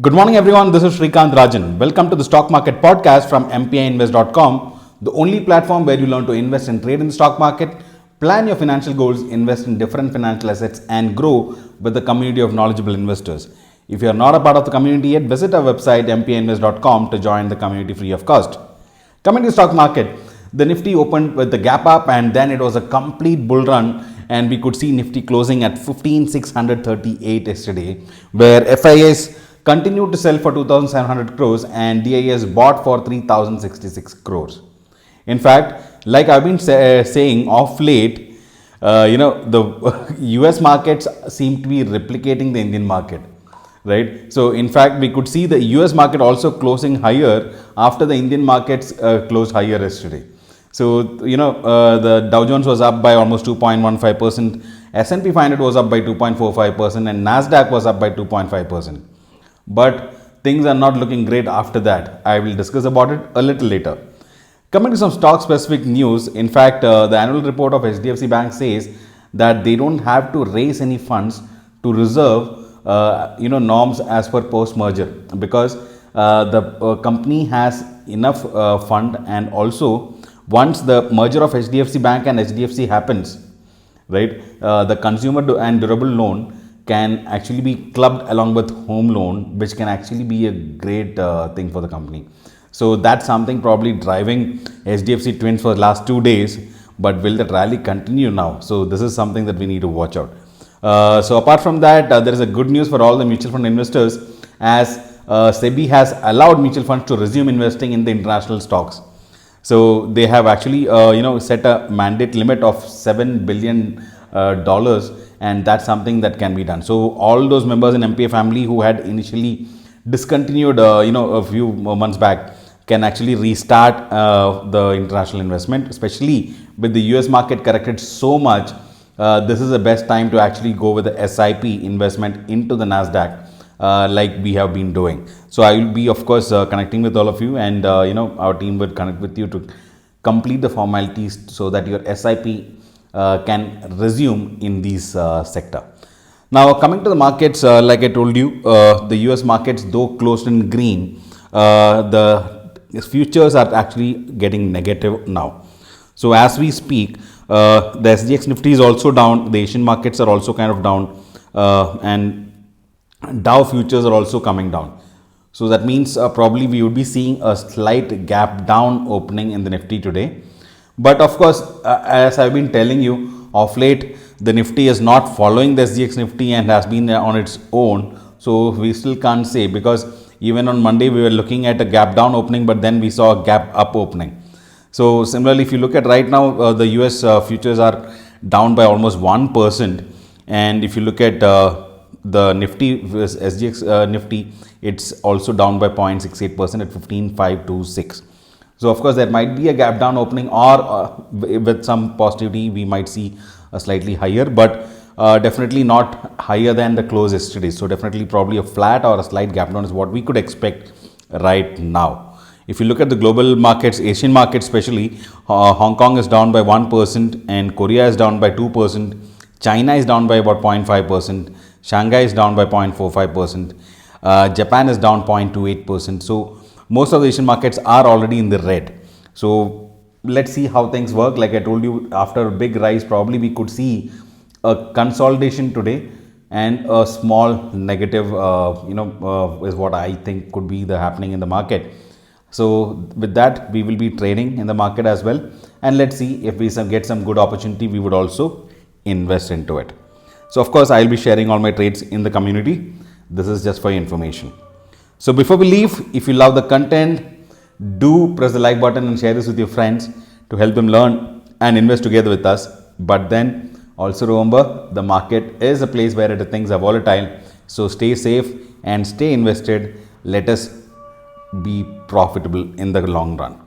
Good morning, everyone. This is Srikant Rajan. Welcome to the Stock Market Podcast from mpinvest.com, the only platform where you learn to invest and trade in the stock market, plan your financial goals, invest in different financial assets, and grow with a community of knowledgeable investors. If you are not a part of the community yet, visit our website mpinvest.com to join the community free of cost. Coming to the stock market, the Nifty opened with the gap up and then it was a complete bull run, and we could see Nifty closing at 15,638 yesterday, where FIS continued to sell for 2,700 crores and DIS bought for 3,066 crores. In fact, like I've been saying off late, the US markets seem to be replicating the Indian market, right? So in fact, we could see the US market also closing higher after the Indian markets closed higher yesterday. So, the Dow Jones was up by almost 2.15%, S&P 500 was up by 2.45%, and NASDAQ was up by 2.5%. But things are not looking great after that. I will discuss about it a little later. Coming to some stock specific news, in fact, the annual report of HDFC Bank says that they don't have to raise any funds to reserve norms as per post merger, because the company has enough fund, and also once the merger of HDFC Bank and HDFC happens, right, the consumer and durable loan can actually be clubbed along with home loan, which can actually be a great thing for the company. So that's something probably driving HDFC twins for the last 2 days. But will that rally continue now? So this is something that we need to watch out. So apart from that, there is a good news for all the mutual fund investors, as SEBI has allowed mutual funds to resume investing in the international stocks. So they have actually set a mandate limit of $7 billion, and that's something that can be done. So all those members in MPA family who had initially discontinued a few months back can actually restart the international investment, especially with the US market corrected so much. This is the best time to actually go with the SIP investment into the NASDAQ, like we have been doing. So I will be, of course, connecting with all of you, and our team will connect with you to complete the formalities so that your SIP can resume in this sector. Now coming to the markets, like I told you, the US markets, though closed in green, the futures are actually getting negative now. So as we speak, the SGX Nifty is also down, the Asian markets are also kind of down, and Dow futures are also coming down. So that means probably we would be seeing a slight gap down opening in the Nifty today. But of course, as I've been telling you, of late, the Nifty is not following the SGX Nifty and has been on its own. So we still can't say, because even on Monday, we were looking at a gap down opening, but then we saw a gap up opening. So similarly, if you look at right now, the US futures are down by almost 1%. And if you look at the Nifty, SGX Nifty, it's also down by 0.68% at 15,526. So of course, there might be a gap down opening, or with some positivity, we might see a slightly higher, but definitely not higher than the close yesterday. So definitely probably a flat or a slight gap down is what we could expect right now. If you look at the global markets, Asian markets especially, Hong Kong is down by 1% and Korea is down by 2%. China is down by about 0.5%. Shanghai is down by 0.45%. Japan is down 0.28%. So most of the Asian markets are already in the red. So let's see how things work. Like I told you, after a big rise, probably we could see a consolidation today, and a small negative, is what I think could be the happening in the market. So with that, we will be trading in the market as well. And let's see if we get some good opportunity, we would also invest into it. So of course, I'll be sharing all my trades in the community. This is just for your information. So before we leave, if you love the content, do press the like button and share this with your friends to help them learn and invest together with us. But then also remember, the market is a place where things are volatile. So stay safe and stay invested. Let us be profitable in the long run.